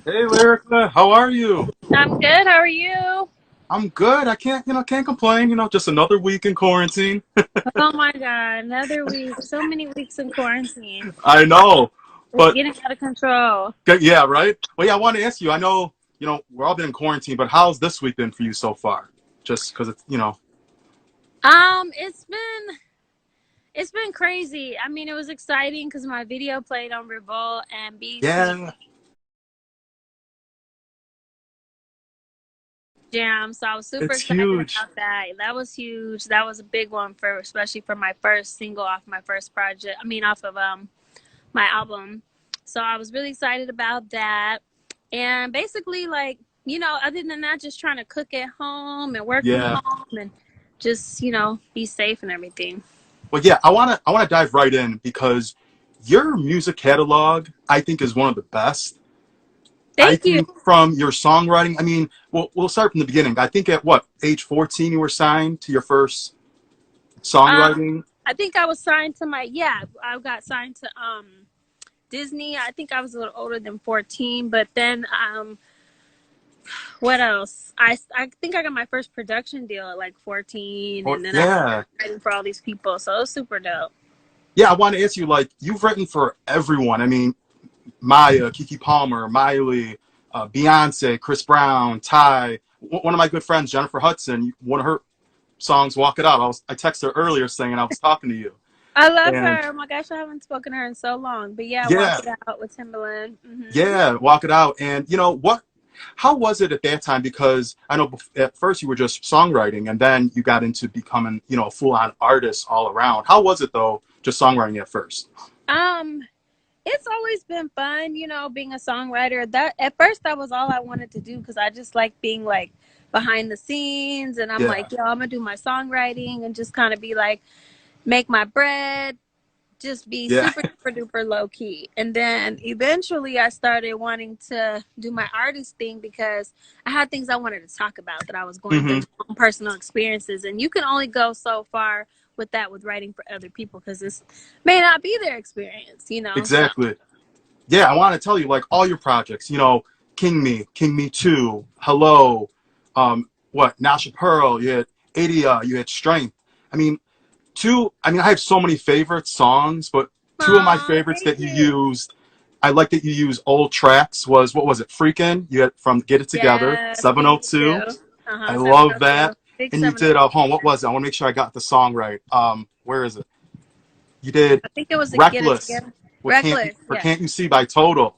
Hey, Lyrica, how are you? I'm good. How are you? I'm good. I can't complain. Just another week in quarantine. Oh my God, another week. So many weeks in quarantine. I know, It's but getting out of control. yeah, right. Well, yeah, I want to ask you. I know, we're all been in quarantine, but how's this week been for you so far? Just because it's. It's been crazy. I mean, it was exciting because my video played on Revolt and BT Yeah, Jam, so I was super it's excited huge. about that. That was huge. That was a big one for especially for my first single off my first project. I mean, off of my album. So I was really excited about that. And basically, like, other than that, just trying to cook at home and work from Yeah. home and just, be safe and everything. Well, yeah, I wanna dive right in because your music catalog, I think, is one of the best. I Thank you. think from your songwriting, I mean, we'll start from the beginning. I think at what age 14 you were signed to your first Um, songwriting. I think I was signed to yeah, I got signed to Disney. I think I was a little older than 14, but then what else? I think I got my first production deal at like 14, Or and then I yeah, started writing for all these people. So it was super dope. yeah. I want to ask you, like, you've written for everyone. I mean, Maya, Kiki Palmer, Miley, Beyonce, Chris Brown, Ty. One of my good friends, Jennifer Hudson. One of her songs, "Walk It Out." I texted her earlier saying I was talking to you, I love and her. Oh my gosh, I haven't spoken to her in so long. But yeah, Walk yeah, It Out with Timbaland. yeah, "Walk It Out." And you know what? How was it at that time? Because I know at first you were just songwriting, and then you got into becoming, a full-on artist all around. How was it though, just songwriting at first? Um, it's always been fun, being a songwriter. That at first that was all I wanted to do because I just like being like behind the scenes, and I'm Yeah, like, yo, I'm gonna do my songwriting and just kind of be like make my bread, just be yeah. super duper duper low key. And then eventually I started wanting to do my artist thing because I had things I wanted to talk about that I was going through, Hmm. my own personal experiences. And you can only go so far with that with writing for other people because this may not be their experience. So Exactly. Yeah, I want to tell you, like, all your projects, King Me 2, Hello, what, Nasha Pearl, you had Adia, you had Strength. I mean, I have so many favorite songs, but two of my aw, favorites thank that you you. used, I like that you use old tracks, was, what was it, Freakin'? You had from Get It Together, Yes, thank you 702. too. I love 702. that. Big And you did, 702 hold on, what fan. was it? I want to make sure I got the song right. Where is it? You did I think it was a Get It Reckless Together. with Reckless, yes. Can't You See by Total.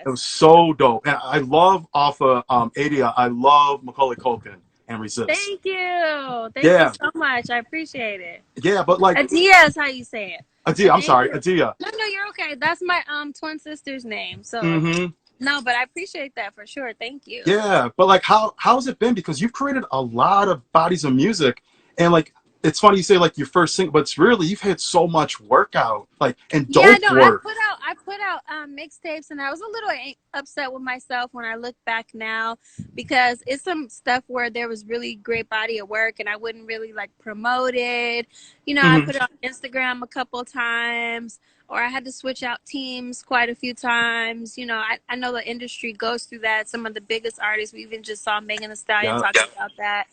It was Yes. so dope. And I love off of Adia, I love Macaulay Culkin and Resist. Thank you. Thank you Yeah, so much. I appreciate it. yeah, but like Adia is how you say it. Adia, And I'm sorry, Adia. Adia. No, you're okay. That's my twin sister's name. So Mm-hmm. no, but I appreciate that for sure. Thank you. Yeah, but like how's it been? Because you've created a lot of bodies of music, and like it's funny you say like your first single, but it's really you've had so much workout, like and Yeah, dope no, I work. put out I put out mixtapes, and I was a little upset with myself when I look back now because it's some stuff where there was really great body of work and I wouldn't really like promote it. I Hmm. put it on Instagram a couple times, or I had to switch out teams quite a few times. I know the industry goes through that. Some of the biggest artists, we even just saw Megan Thee Stallion Yeah, talking about that.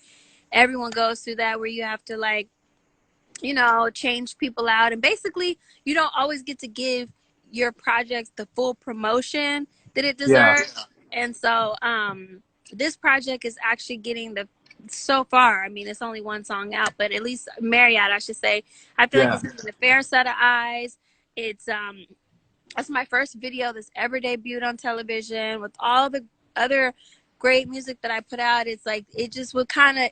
Everyone goes through that where you have to like change people out. And basically, you don't always get to give your projects the full promotion that it yeah, deserves. And so, this project is actually getting so far, I mean, it's only one song out, but at least Marriott, I should say, I feel like yeah, it's getting a fair set of eyes. It's, that's my first video that's ever debuted on television with all the other great music that I put out. It's like it just would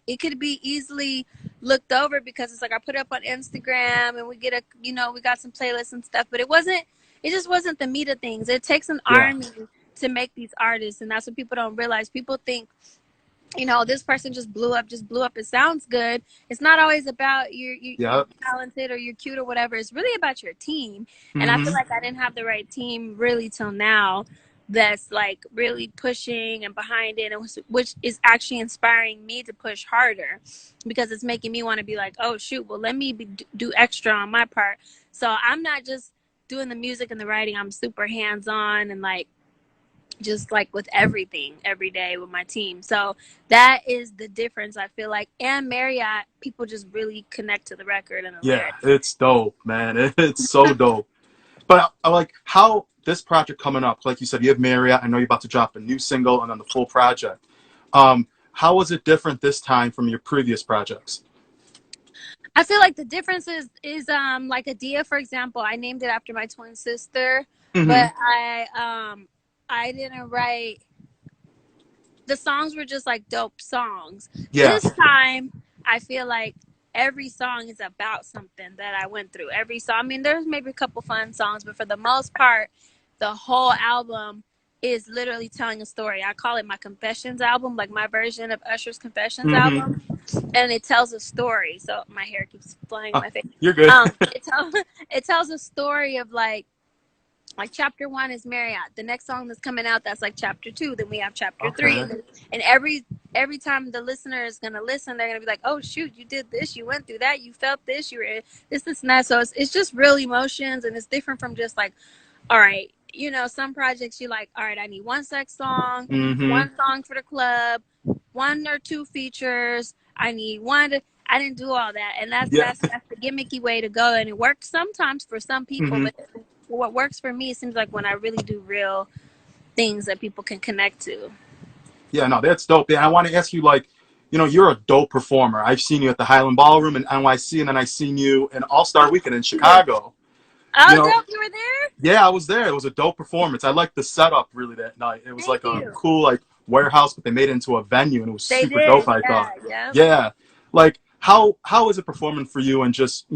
it could be easily looked over because it's like I put it up on Instagram and we get we got some playlists and stuff, but it just wasn't the meat of things. It takes an yeah, army to make these artists, and that's what people don't realize. People think this person just blew up. It sounds good. It's not always about you're yeah. talented or you're cute or whatever. It's really about your team. And I feel Hmm. like I didn't have the right team really till now that's like really pushing and behind it, and which is actually inspiring me to push harder because it's making me want to be like, oh shoot, well let me do extra on my part. So I'm not just doing the music and the writing. I'm super hands on and like just like with everything every day with my team. So that is the difference, I feel like. And Mariya, people just really connect to the record and the Yeah, lyrics. it's dope, man. It's so dope. But I like how this project coming up. Like you said, you have Mariya. I know you're about to drop a new single and then the full project. How was it different this time from your previous projects? I feel like the difference is like Adia, for example. I named it after my twin sister, Mm-hmm. but I didn't write, the songs were just like dope songs. Yeah. This time, I feel like every song is about something that I went through. Every song, I mean, there's maybe a couple fun songs, but for the most part, the whole album is literally telling a story. I call it my confessions album, like my version of Usher's confessions Mm-hmm. album, and it tells a story. So my hair keeps flying in my face. You're good. It tells a story of like chapter one is Mariya. The next song that's coming out, that's like chapter two. Then we have chapter three, Okay. and every time the listener is gonna listen, they're gonna be like, "Oh shoot, you did this, you went through that, you felt this, you were this and that." So it's just real emotions, and it's different from just like, all right, some projects you like, all right, I need one sex song, Mm-hmm. one song for the club, one or two features. I need one. I didn't do all that, and that's Yeah. that's that's the gimmicky way to go, and it works sometimes for some people, Mm-hmm. but what works for me, it seems like when I really do real things that people can connect to. Yeah, no, that's dope. Yeah, I want to ask you, like, you're a dope performer. I've seen you at the Highland Ballroom in NYC, and then I seen you in All Star Weekend in Chicago. You Oh, know, dope! You were there. yeah, I was there. It was a dope performance. I liked the setup really that night. It was Thank like a you. cool like warehouse, but they made it into a venue, and it was They super dope. did. I Yeah. thought. Yeah. Yeah, like how is it performing for you, and just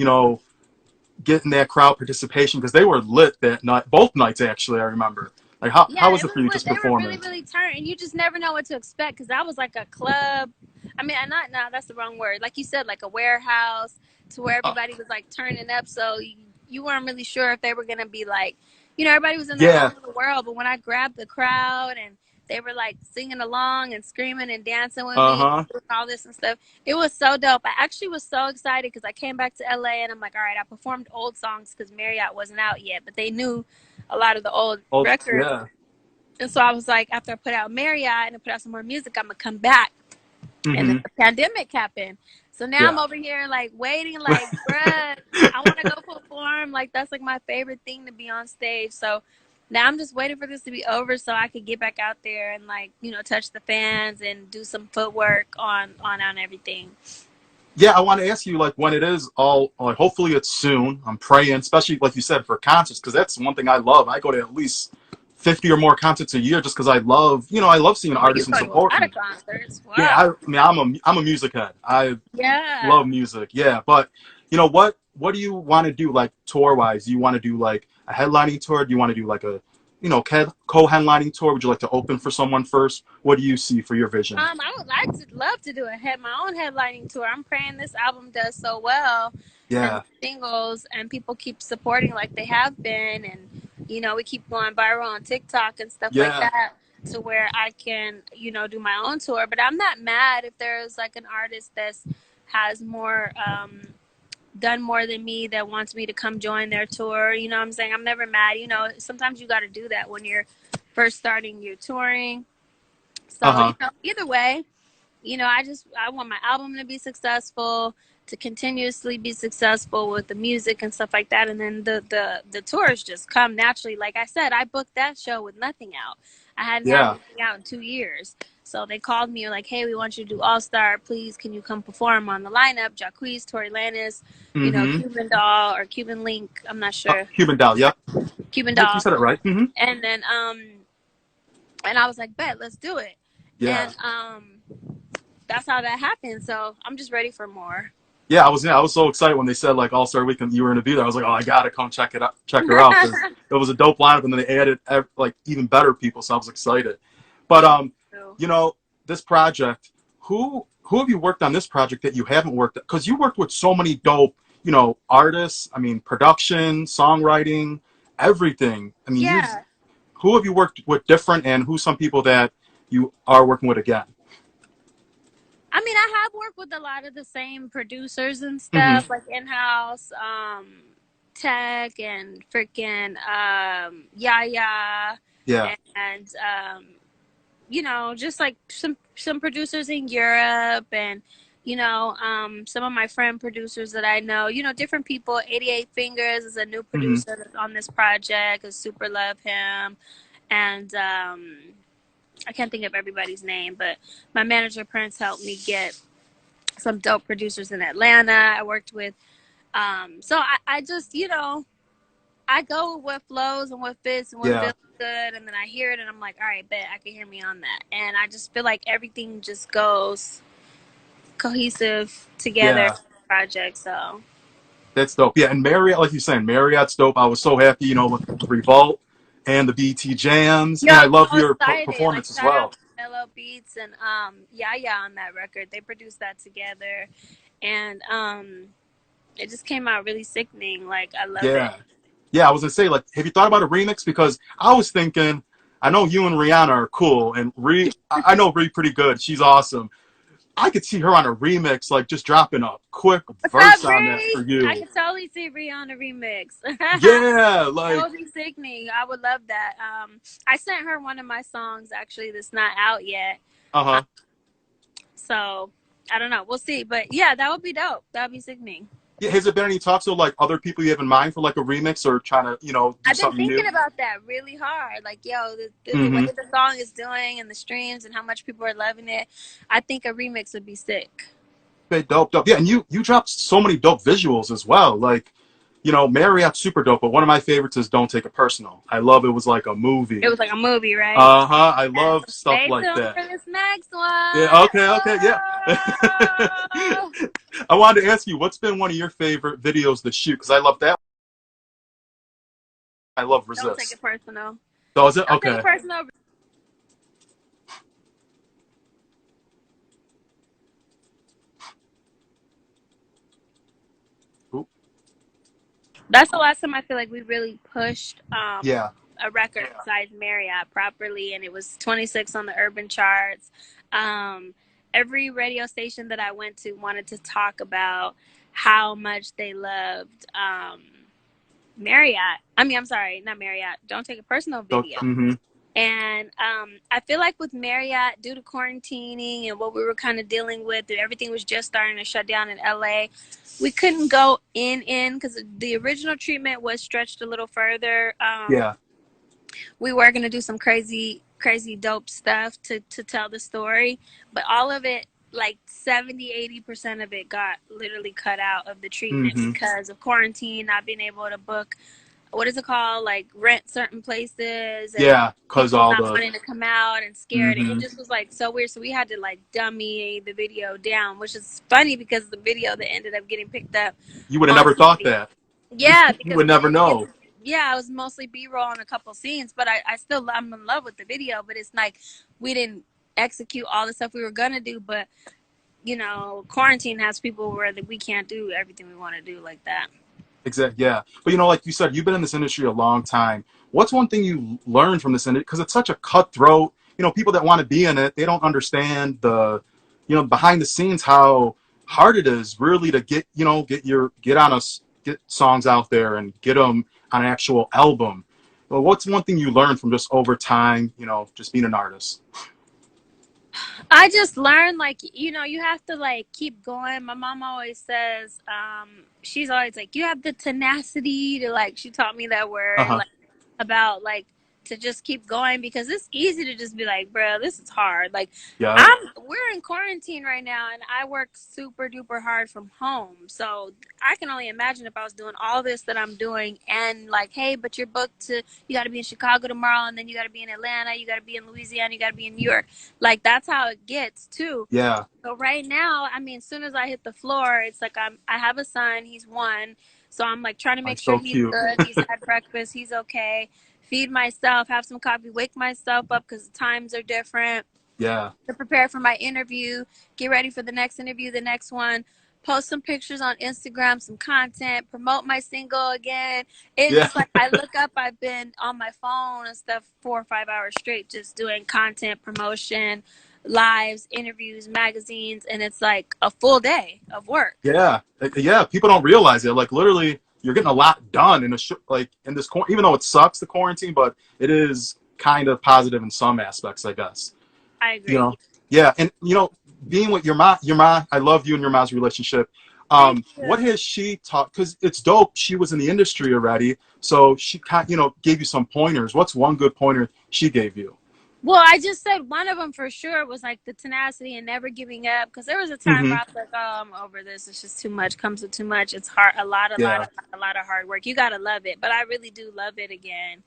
getting that crowd participation because they were lit that night, both nights actually. I remember. Like how Yeah, was it it was for you lit. just They were really, performing? really turned, and you just never know what to expect because that was like a club. I mean, not now. That's the wrong word. Like you said, like a warehouse to where Uh, everybody was like turning up. So you weren't really sure if they were gonna be like, everybody was in their yeah. own little world. But when I grabbed the crowd and they were like singing along and screaming and dancing with Uh me, huh. doing all this and stuff, it was so dope. I actually was so excited because I came back to LA and I'm like, all right, I performed old songs because Marriott wasn't out yet, but they knew a lot of the old Oh records. yeah. And so I was like, after I put out Mariya and I put out some more music, I'm gonna come back. And then Mm-hmm. the pandemic happened. So now I'm Yeah. over here like waiting, like, bruh, I wanna go perform. Like that's like my favorite thing, to be on stage. So now I'm just waiting for this to be over so I could get back out there and like, touch the fans and do some footwork on everything. Yeah, I want to ask you like when it is all like hopefully it's soon. I'm praying, especially like you said for concerts because that's one thing I love. I go to at least 50 or more concerts a year just because I love seeing Oh, you artists and go to a lot supporting. of concerts. Yeah, Wow. I mean I'm a music head. I Yeah. love music. Yeah, but what do you want to do like tour wise? Do you want to do like a headlining tour? Do you want to do like a co-headlining tour? Would you like to open for someone first? What do you see for your vision? I would like to love to do my own headlining tour. I'm praying this album does so well, and Yeah, the singles, and people keep supporting like they have been, and we keep going viral on TikTok and stuff like yeah, that, to where I can do my own tour. But I'm not mad if there's like an artist that's has more done more than me that wants me to come join their tour. You know what I'm saying? I'm never mad. Sometimes you got to do that when you're first starting your touring. uh So, huh, either way, I want my album to be successful, to continuously be successful with the music and stuff like that, and then the tours just come naturally. Like I said, I booked that show with nothing out. I hadn't had yeah, anything out in 2 years. So they called me like, hey, we want you to do All Star. Please, can you come perform on the lineup? Jacquees, Tory Lanez, mm-hmm. Cuban Doll or Cuban Link. I'm not sure. Cuban Doll. Yep, Cuban yep, you Doll. said it right. Mm-hmm. And then and I was like, bet, let's do it. Yeah, And that's how that happened. So I'm just ready for more. yeah. I was so excited when they said like All Star Weekend you were gonna be there. I was like, oh, I gotta come check her out because it was a dope lineup, and then they added like even better people, so I was excited. But Thank you. you know, this project, who have you worked on this project that you haven't worked? Because you worked with so many dope, artists. I mean, production, songwriting, everything. I mean, Yeah. who have you worked with different, and who's some people that you are working with again? I mean, I have worked with a lot of the same producers and Mm-hmm. stuff, like in house, Tech and freaking Yaya. Yeah. and you know, just like some producers in Europe, and you know, some of my friend producers that I know, you know, different people. 88 Fingers is a new Hmm. producer that's on this project. I super love him, and I can't think of everybody's name, but my manager Prince helped me get some dope producers in Atlanta. I worked with, so I just, you know, I go with what flows and what fits and what Yeah. feels good, and then I hear it, and I'm like, all right, bet I can hear me on that, and I just feel like everything just goes cohesive together in Yeah. the project. So That's dope. Yeah, and Marriott, like you're saying, Marriott's dope. I was so happy, you know, with Revolt and the BT Jams, yo, and I I'm love so your excited! Like performance as shout out well. to Gallo Beats and Yaya on that record. They produced that together, and it just came out really sickening. Like I love it. Yeah. Yeah, I was gonna say, like, have you thought about a remix? Because I was thinking, I know you and Rihanna are cool, and I know Ree pretty good. She's awesome. I could see her on a remix, like just dropping a quick What's up, verse on that Bree? for I you. could totally see Rihanna remix. Yeah, That like, would be sickening. I would love that. I sent her one of my songs actually that's not out yet. uh Um, huh. so I don't know. We'll see. But yeah, that would be dope. That would be sickening. Yeah, has there been any talks of like other people you have in mind for like a remix or trying to, do I've been something thinking new? about that really hard. Like, yo, the way Mm-hmm. the song is doing and the streams and how much people are loving it, I think a remix would be sick. Okay, dope, dope. Yeah, and you dropped so many dope visuals as well. Like, Marriott's super dope, but one of my favorites is Don't Take It Personal. I love it was like a It movie. was like a movie, right? Uh-huh. I Yeah, love so stuff stay like tuned that. for this next Yeah, one. okay, okay, yeah. Oh! I wanted to ask you, what's been one of your favorite videos to shoot? Because I love that. I love Don't take Resist. it personal. So is it? Don't take it Okay. personal. Oop. That's the last time I feel like we really pushed Yeah. a record besides Marriott properly, and it was 26 on the urban charts. Um, every radio station that I went to wanted to talk about how much they loved Marriott. I mean, I'm sorry, not Marriott. Don't take a personal So, video. mm-hmm. And I feel like with Marriott, due to quarantining and what we were kind of dealing with, and everything was just starting to shut down in LA, we couldn't go in because the original treatment was stretched a little further. Yeah. We were going to do some crazy dope stuff to tell the story, but all of it, like 70-80% of it got literally cut out of the treatment Mm-hmm. because of quarantine, not being able to book, what is it called, like rent certain places, and Yeah, because people all not the. wanting to come out and scared. It Mm-hmm. just was like so weird, so we had to like dummy the video down, which is funny because the video that ended up getting picked up You would have on never thought TV. that. Yeah, You because would we never didn't get know. to, yeah, I was mostly B-roll on a couple scenes, but I still, I'm in love with the video, but it's like we didn't execute all the stuff we were gonna do. But you know, quarantine has people where that we can't do everything we want to do like that. Exactly. Yeah. But like you said, you've been in this industry a long time. What's one thing you learned from this industry? Because it's such a cutthroat. People that want to be in it, they don't understand the, behind the scenes how hard it is really to get, get songs out there and get them on an actual album. Well, what's one thing you learned from just over time, just being an artist? I just learned, like, you know, you have to like keep going. My mom always says, she's always like, you have the tenacity to, like, she taught me that Uh word, huh. like, about like to just keep going, because it's easy to just be like, bro, this is hard. Like, Yeah. we're in quarantine right now, and I work super duper hard from home. So I can only imagine if I was doing all this that I'm doing, and like, hey, but you're booked to, you got to be in Chicago tomorrow, and then you got to be in Atlanta, you got to be in Louisiana, you got to be in New York. Like, that's how it gets too. Yeah. So right now, I mean, as soon as I hit the floor, it's like I have a son, he's one. So I'm like trying to make Like sure so he's cute. good, he's had breakfast, he's okay. Feed myself, have some coffee, wake myself up because the times are different, Yeah. to prepare for my interview, get ready for the next interview, the next one, post some pictures on Instagram, some content, promote my single again. It's Yeah. just like I look up, I've been on my phone and stuff 4 or 5 hours straight just doing content promotion, lives, interviews, magazines, and it's like a full day of work. Yeah, yeah. People don't realize it. Like literally, you're getting a lot done in a like in this even though it sucks the quarantine, but it is kind of positive in some aspects, I guess. I You agree. know, yeah, and you know, being with your mom, I love you and your mom's relationship. Thank What you. has she taught? Because it's dope. She was in the industry already, so she kind, you know, gave you some pointers. What's one good pointer she gave you? Well, I just said one of them for sure was like the tenacity and never giving up. Because there was a time Hmm. where I was like, "Oh, I'm over this. It's just too much. Comes with too much. It's hard. Yeah. A lot of hard work. You gotta love it." But I really do love it again,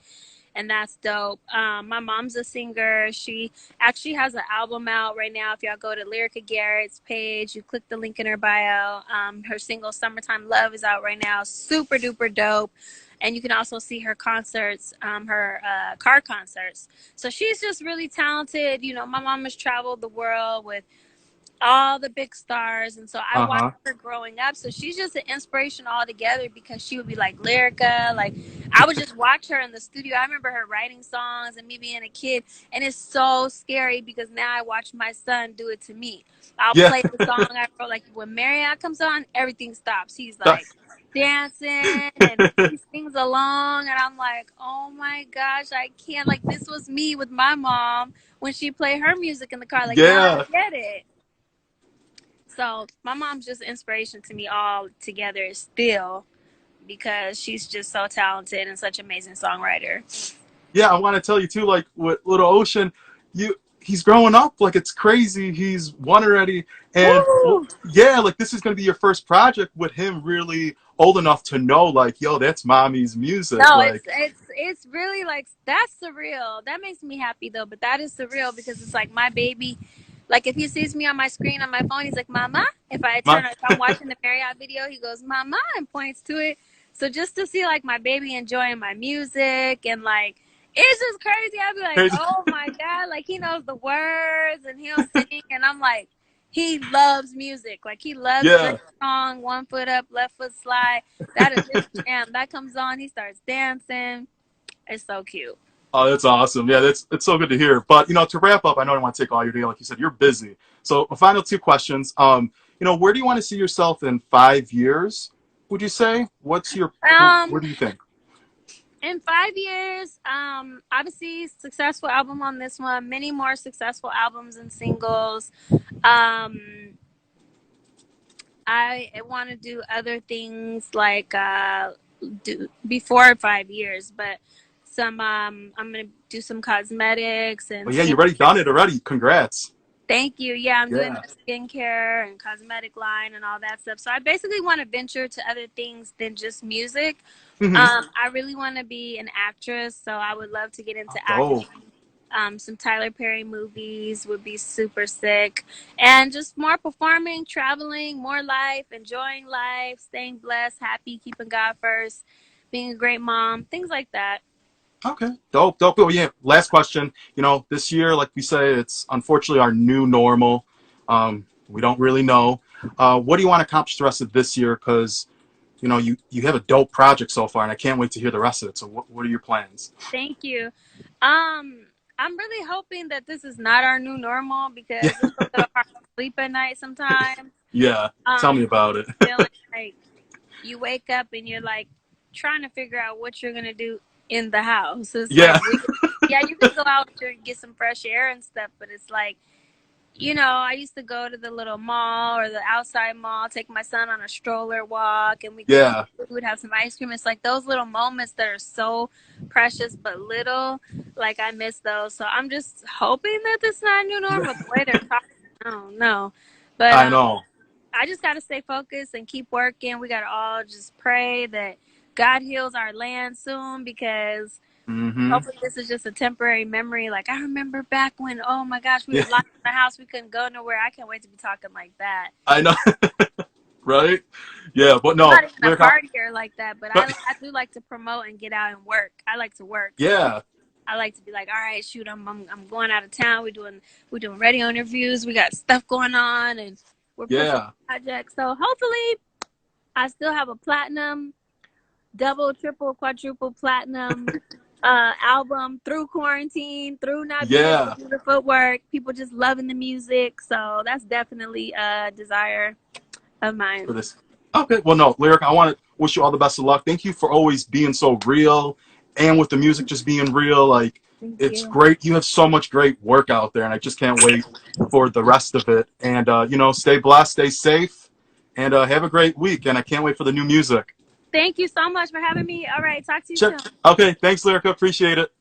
and that's dope. My mom's a singer. She actually has an album out right now. If y'all go to Lyrica Garrett's page, you click the link in her bio. Her single "Summertime Love" is out right now. Super duper dope. And you can also see her concerts, her car concerts. So she's just really talented. You know, my mom has traveled the world with all the big stars, and so I watched Uh-huh. her growing up. So she's just an inspiration altogether because she would be like Lyrica, like I would just watch her in the studio. I remember her writing songs and me being a kid, and it's so scary because now I watch my son do it to me. I'll Yeah. play the song I wrote, like when Mariya comes on, everything stops. He's like dancing and he sings along, and I'm like, oh my gosh, I can't. Like, this was me with my mom when she played her music in the car. Like, now I Yeah. get it. So my mom's just inspiration to me all together still because she's just so talented and such an amazing songwriter. Yeah, I want to tell you too, like with Little Ocean, he's growing up like it's crazy. He's one already, and well, Woo! yeah, like this is gonna be your first project with him really old enough to know, like, yo, that's mommy's music. No, Like, it's really like that's surreal. That makes me happy though, but that is surreal because it's like my baby. Like if he sees me on my screen on my phone, he's like, "Mama." my, If I'm watching the Marriott video, he goes, "Mama," and points to it. So just to see like my baby enjoying my music and like it's just crazy. I'd be like, "Oh my god!" Like he knows the words and he'll sing, and I'm like, he loves music. Like he loves yeah. Drake song, "One Foot Up, Left Foot Slide." That is his jam. That comes on, he starts dancing. It's so cute. Oh, that's awesome. Yeah, that's it's so good to hear. But you know, to wrap up, I know I don't want to take all your day. Like you said, you're busy. So, final two questions. You know, where do you want to see yourself in 5 years? Would you say? Where Um, do you think? in 5 years, obviously successful album on this one, many more successful albums and singles. Um, I want to do other things like do before 5 years, but some I'm gonna do some cosmetics Oh and yeah, you skin. already done it already. Congrats. Thank you. Yeah, I'm doing Yeah. the skincare and cosmetic line and all that stuff. So I basically want to venture to other things than just music. Hmm. I really want to be an actress, so I would love to get into acting. Oh, Some Tyler Perry movies would be super sick, and just more performing, traveling, more life, enjoying life, staying blessed, happy, keeping God first, being a great mom, things like that. okay. Dope, dope. Oh, yeah. Last question. You know, this year, like we say, it's unfortunately our new normal. We don't really know. What do you want to accomplish the rest of this year? Because, you know, you have a dope project so far, and I can't wait to hear the rest of it. So, what are your plans? Thank you. I'm really hoping that this is not our new normal Yeah. because it's a little hard to sleep at night sometimes. Yeah. Tell me about it. Feeling like you wake up and you're like trying to figure out what you're gonna do in the house. It's like Yeah. we, yeah, you can go out there and get some fresh air and stuff, but it's like I used to go to the little mall or the outside mall, take my son on a stroller walk, and we get some Yeah. food, have some ice cream. It's like those little moments that are so precious but little. Like I miss those. So I'm just hoping that this is not new normal. The way they're talking, I don't know. But I know. I just got to stay focused and keep working. We got to all just pray that God heals our land soon because Hmm. hopefully this is just a temporary memory. Like I remember back when, oh my gosh, we Yeah. was locked in the house, we couldn't go nowhere. I can't wait to be talking like that. I know. Right? Yeah. But I'm no, not even a lyric. partier like that, but I do like to promote and get out and work. I like to work, so Yeah. I like to be like, all right, shoot, I'm going out of town. We're doing radio interviews. We got stuff going on, and we're pushing Yeah. projects. So hopefully, I still have a platinum, double, triple, quadruple platinum album through quarantine, through not being able to Yeah. do the footwork, people just loving the music. So that's definitely a desire of For mine. this. Okay. Well, no, lyric. I want to wish you all the best of luck. Thank you for always being so real, and with the music just being real. Like Thank It's you. great. You have so much great work out there, and I just can't wait for the rest of it. And, stay blessed, stay safe, and have a great week. And I can't wait for the new music. Thank you so much for having me. All right, talk to you Sure. soon. Okay, thanks, Lyrica. Appreciate it.